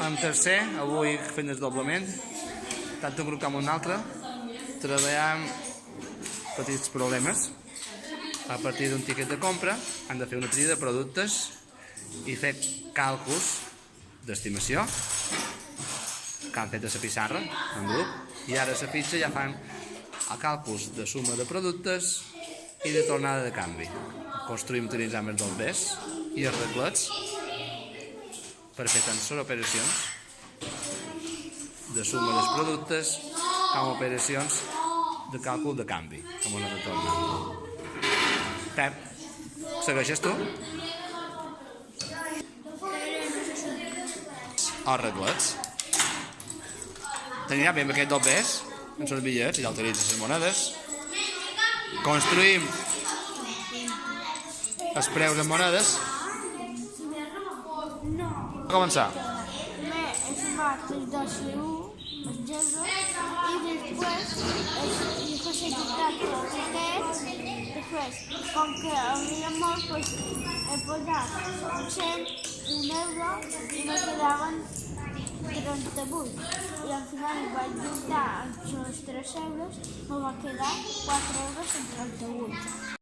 En tercer, avui fent desdoblament, tant un grup com un altre, treballam petits problemes. A partir d'un tiquet de compra han de fer una tria de productes i fer càlculs d'estimació que han fet a la pissarra en grup, i ara a la fitxa ja fan càlculs de suma de productes i de tornada de canvi. Construïm utilitzant els doblers i els reglets per fer tant les operacions de suma dels productes com operacions de càlcul de canvi, com una retorna. Pep, segueixes tu? Els reglets. Tenim bé amb aquests doblers, amb els bitllets, i ja utilitzes les monedes. Construïm els preus en monedes. A començar. Es bat el 2 i 1, el 0, i després es quitat tots aquests. Després, com que havia molt, he posat 100, un euro, i me quedaven 38. I al final vaig juntar els 3 euros, me va quedar 4 euros i 38.